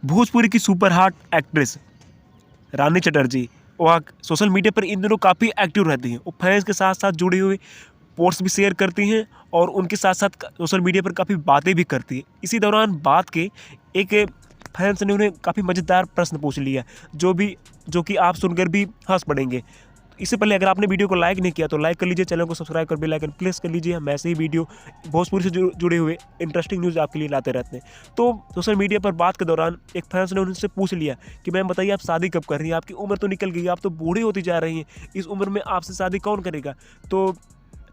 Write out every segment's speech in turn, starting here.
भोजपुरी की super hot actress रानी चटर्जी वह social media पर इन दिनों काफ़ी एक्टिव रहती हैं। वो फैंस के साथ साथ जुड़ी हुई पोस्ट भी शेयर करती हैं और उनके साथ साथ सोशल मीडिया पर काफ़ी बातें भी करती हैं। इसी दौरान बात के एक फैंस ने उन्हें काफ़ी मज़ेदार प्रश्न पूछ लिया जो कि आप सुनकर भी हंस पड़ेंगे। इससे पहले अगर आपने वीडियो को लाइक नहीं किया तो लाइक कर लीजिए, चैनल को सब्सक्राइब कर बेल आइकन प्रेस कर लीजिए। हम ऐसे ही वीडियो भोजपुरी से जुड़े हुए इंटरेस्टिंग न्यूज़ आपके लिए लाते रहते हैं। तो सोशल मीडिया पर बात के दौरान एक फैंस ने उनसे पूछ लिया कि मैम बताइए आप शादी कब कर रही हैं, आपकी उम्र तो निकल गई, आप तो बूढ़ी होती जा रही हैं, इस उम्र में आपसे शादी कौन करेगा। तो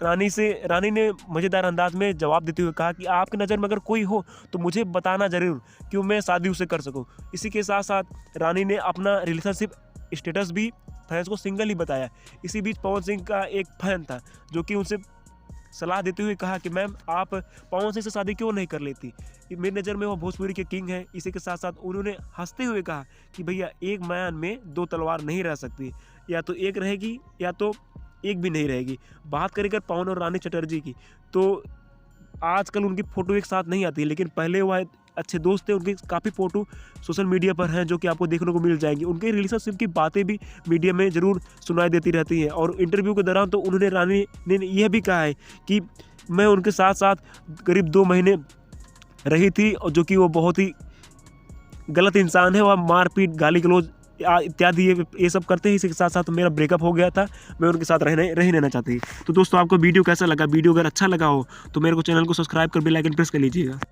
रानी ने मज़ेदार अंदाज में जवाब देते हुए कहा कि आपकी नज़र में अगर कोई हो तो मुझे बताना ज़रूर क्यों मैं शादी उससे कर सकूं। इसी के साथ साथ रानी ने अपना रिलेशनशिप स्टेटस भी फैंस को सिंगल ही बताया। इसी बीच पवन सिंह का एक फैन था जो कि उनसे सलाह देते हुए कहा कि मैम आप पवन सिंह से शादी क्यों नहीं कर लेती, मेरी नज़र में वो भोजपुरी के किंग हैं। इसी के साथ साथ उन्होंने हंसते हुए कहा कि भैया एक म्यान में दो तलवार नहीं रह सकती, या तो एक रहेगी या तो एक भी नहीं रहेगी। बात करें पवन और रानी चटर्जी की तो आजकल उनकी फ़ोटो एक साथ नहीं आती, लेकिन पहले वह अच्छे दोस्त थे। उनकी काफ़ी फ़ोटो सोशल मीडिया पर हैं जो कि आपको देखने को मिल जाएंगी। उनके रिलेशनशिप की बातें भी मीडिया में ज़रूर सुनाई देती रहती हैं। और इंटरव्यू के दौरान तो उन्होंने रानी ने यह भी कहा है कि मैं उनके साथ साथ करीब 2 महीने रही थी और जो कि वो बहुत ही गलत इंसान है, वह मारपीट गाली गलौज इत्यादि ये सब करते हैं। इसी के साथ साथ मेरा ब्रेकअप हो गया था, मैं उनके साथ रहना चाहती। तो दोस्तों आपको वीडियो कैसा लगा, वीडियो अगर अच्छा लगा हो तो मेरे को चैनल को सब्सक्राइब कर बेल आइकन प्रेस कर लीजिएगा।